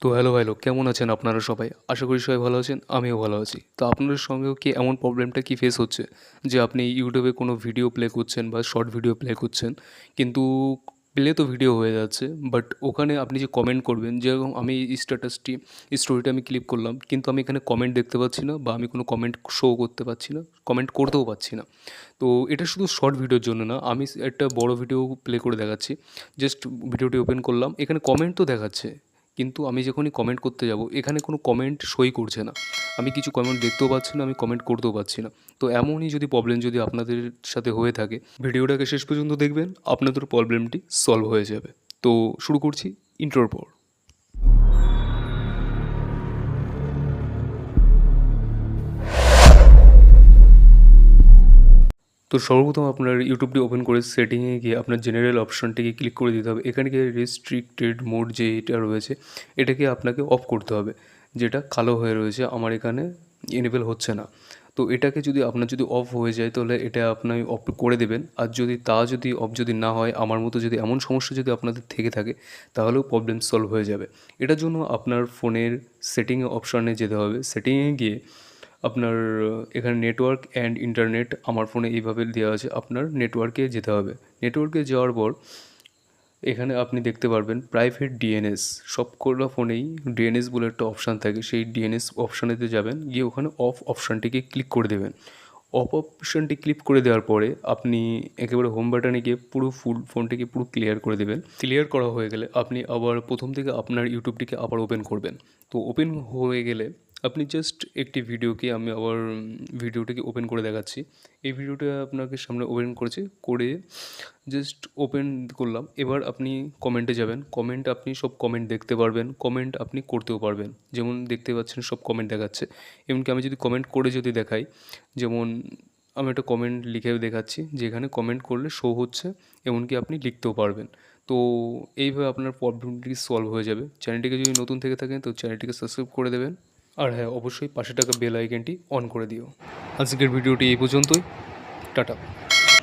তো hello hello, কেমন আছেন আপনারা সবাই? আশা করি সবাই ভালো আছেন, আমিও ভালো আছি। তো আপনাদের সঙ্গেও কি এমন প্রবলেমটা কি ফেস হচ্ছে যে আপনি ইউটিউবে কোনো ভিডিও প্লে করছেন বা শর্ট ভিডিও প্লে করছেন, কিন্তু প্লে তো ভিডিও হয়ে যাচ্ছে, বাট ওখানে আপনি যে কমেন্ট করবেন, যেরকম আমি এই স্টোরিটা আমি ক্লিক করলাম, কিন্তু আমি এখানে কমেন্ট দেখতে পাচ্ছি না বা আমি কোনো কমেন্ট শো করতে পারছি না, কমেন্ট করতেও পারছি না। তো এটা শুধু শর্ট ভিডিওর জন্য না, আমি একটা বড় ভিডিও প্লে করে দেখাচ্ছি। জাস্ট ভিডিওটি ওপেন করলাম, এখানে কমেন্ট তো দেখাচ্ছে, কিন্তু আমি যখনই কমেন্ট করতে যাব এখানে কোনো কমেন্ট সই করছে না। আমি কিছু কমেন্ট দেখতেও পাচ্ছি না, আমি কমেন্ট করতেও পারছি না। তো এমনই যদি প্রবলেম যদি আপনাদের সাথে হয়ে থাকে, ভিডিওটাকে শেষ পর্যন্ত দেখবেন, আপনাদের প্রবলেমটি সলভ হয়ে যাবে। তো শুরু করছি ইন্ট্রোর পর। তো সর্বপ্রথম আপনার ইউটিউবটি ওপেন করে সেটিংয়ে গিয়ে আপনার জেনারেল অপশনটিকে ক্লিক করে দিতে হবে। এখানে গিয়ে রেস্ট্রিক্টেড মোড যে এটা রয়েছে, এটাকে আপনাকে অফ করতে হবে, যেটা কালো হয়ে রয়েছে আমার এখানে এনেবল হচ্ছে না। তো এটাকে যদি আপনার যদি অফ হয়ে যায় তাহলে এটা আপনি অফ করে দেবেন। আর যদি অফ যদি না হয়, আমার মতো যদি এমন সমস্যা যদি আপনাদের থেকে থাকে, তাহলেও প্রবলেম সলভ হয়ে যাবে। এটার জন্য আপনার ফোনের সেটিংয়ে অপশানে যেতে হবে। সেটিংয়ে গিয়ে আপনার এখানে নেটওয়ার্ক অ্যান্ড ইন্টারনেট আমার ফোনে এইভাবে দেওয়া আছে, আপনার নেটওয়ার্কে যেতে হবে। নেটওয়ার্কে যাওয়ার পর এখানে আপনি দেখতে পারবেন প্রাইভেট ডিএনএস। সবকটা ফোনেই ডিএনএস বলে একটা অপশান থাকে, সেই ডিএনএস অপশানেতে যাবেন, গিয়ে ওখানে অফ অপশানটিকে ক্লিক করে দেবেন। অফ অপশানটি ক্লিক করে দেওয়ার পরে আপনি একেবারে হোম বাটনে গিয়ে পুরো ফুল ফোনটিকে পুরো ক্লিয়ার করে দেবেন। ক্লিয়ার করা হয়ে গেলে আপনি আবার প্রথম থেকে আপনার ইউটিউবটিকে আবার ওপেন করবেন। তো ওপেন হয়ে গেলে আপনি জাস্ট একটি ভিডিওকে আমি আবার ভিডিওটিকে ওপেন করে দেখাচ্ছি। এই ভিডিওটা আপনাকে সামনে ওপেন করেছি, করে জাস্ট ওপেন করলাম। এবার আপনি কমেন্টে যাবেন। কমেন্ট আপনি সব কমেন্ট দেখতে পারবেন, কমেন্ট আপনি করতেও পারবেন। যেমন দেখতে পাচ্ছেন সব কমেন্ট দেখাচ্ছে। এমনকি আমি যদি কমেন্ট করে যদি দেখাই, যেমন আমি একটা কমেন্ট লিখেও দেখাচ্ছি, যে এখানে কমেন্ট করলে শো হচ্ছে, এমনকি আপনি লিখতেও পারবেন। তো এইভাবে আপনার প্রবলেমটি সলভ হয়ে যাবে। চ্যানেলটিকে যদি নতুন থেকে থাকেন তো চ্যানেলটিকে সাবস্ক্রাইব করে দেবেন। আর হ্যাঁ, অবশ্যই পাশে থাকা বেল আইকনটি অন করে দিও। আজকের ভিডিওটি এই পর্যন্তই। টাটা।